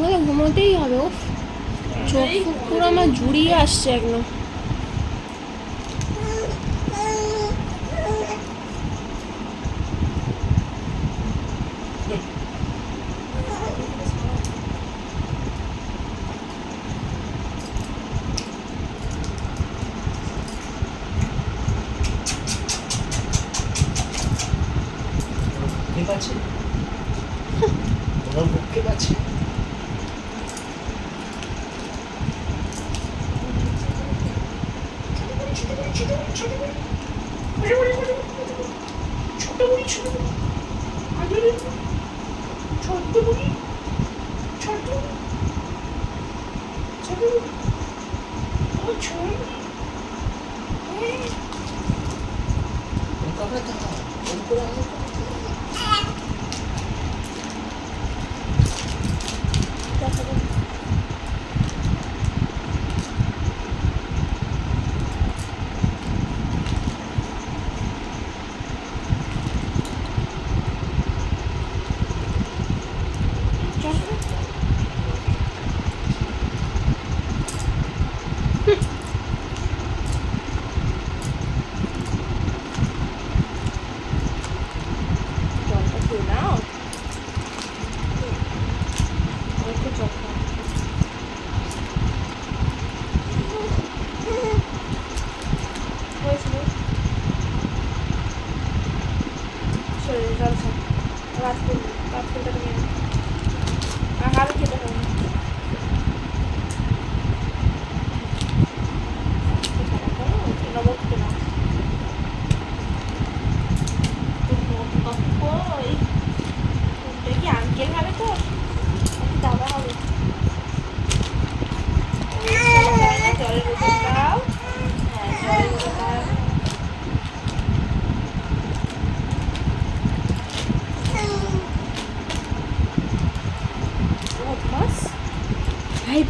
আমাকে ঘুমোতেই হবে। ও চোখ পুরো আমার জুড়িয়ে আসছে একদম। ঠিক আছে, ওরা বুকে আছে।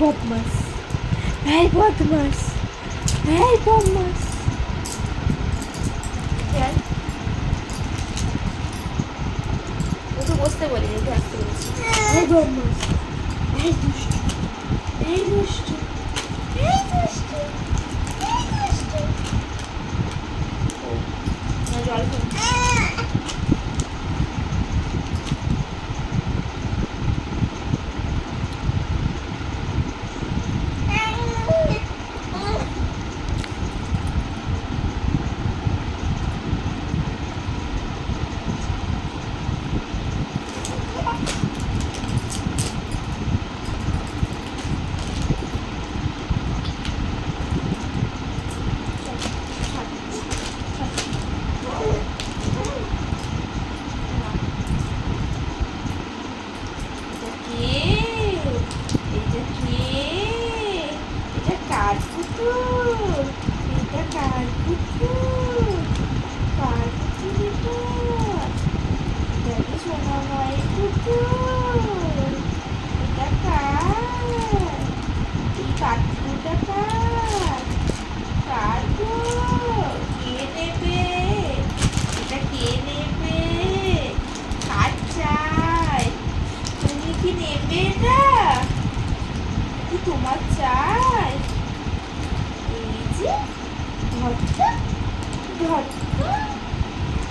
বদমাস, এই বদমাস, এই বদমাস। ওকে বসতে বলি, ওকে আসতে বলছি। এই বদমাস, এই দুষ্টু, এই দুষ্টু, এই দুষ্টু, এই দুষ্টু। জল খাবো। তোমার চাই এই যে ঘরটা ঘরটা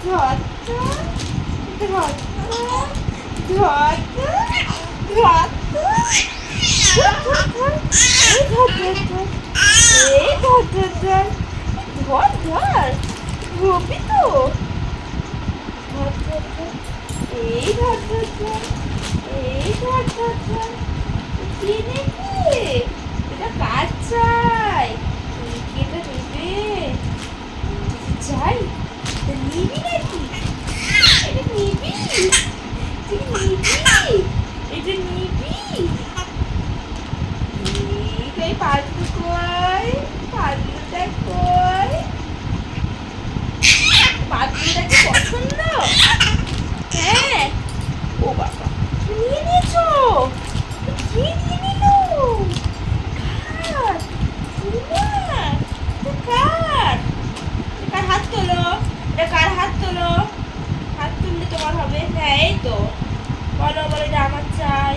ঘরটা ঘরটা ঘরটা এই ঘরটা ঘর ঘর ঘুরবি তো ঘরটা এই ঘরটা এই ঘরটা কি নেবে এটা কাজ চাই তুমি কি এটা নেবে চাই নিবি নাকি এটা নিবি তুই নিবি এটা নিবি এই পাতলু কই পাতলুটা কই পাতলুটা কি পছন্দ হ্যাঁ ও বাবা নিয়ে নিয়েছো কি নিয়ে নিল কার কার হাত তোলো এটা কার হাত তোলো হাত তুললে তোমার হবে হ্যাঁ এই তো বলো বলো এটা আমার চাই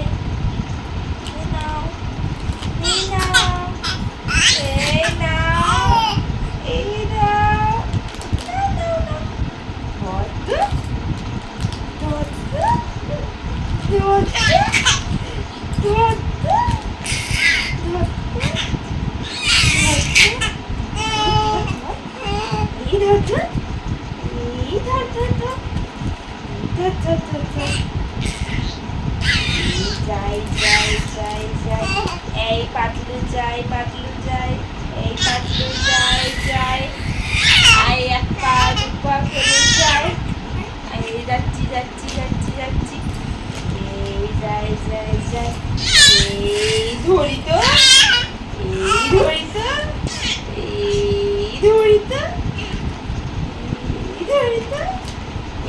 যাই পাতলু যাই, এই পাতলু যাই যাই, আই এক পা দু পা করে যাই, এই যাচ্ছি যাচ্ছি যাচ্ছি যাচ্ছি, এই যাই যাই যাই, এই ধরি তো, এই ধরি তো, এই ধরি তো, এই ধরি তো,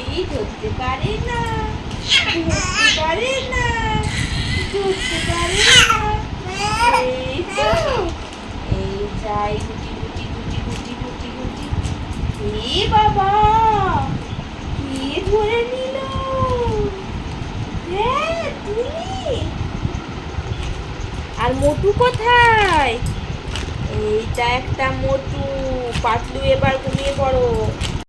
এই ধরতে পারে না, ধরতে পারে না, ধরতে পারে না, এই তো, এই যাই গুটি গুটি গুটি গুটি গুটি গুটি, এ বাবা কে ধরে নিল, হ্যাঁ তুমি, আর মোটু কোথায়, এইটা একটা মোটু, পাতলু এবার ঘুমিয়ে পড়ো।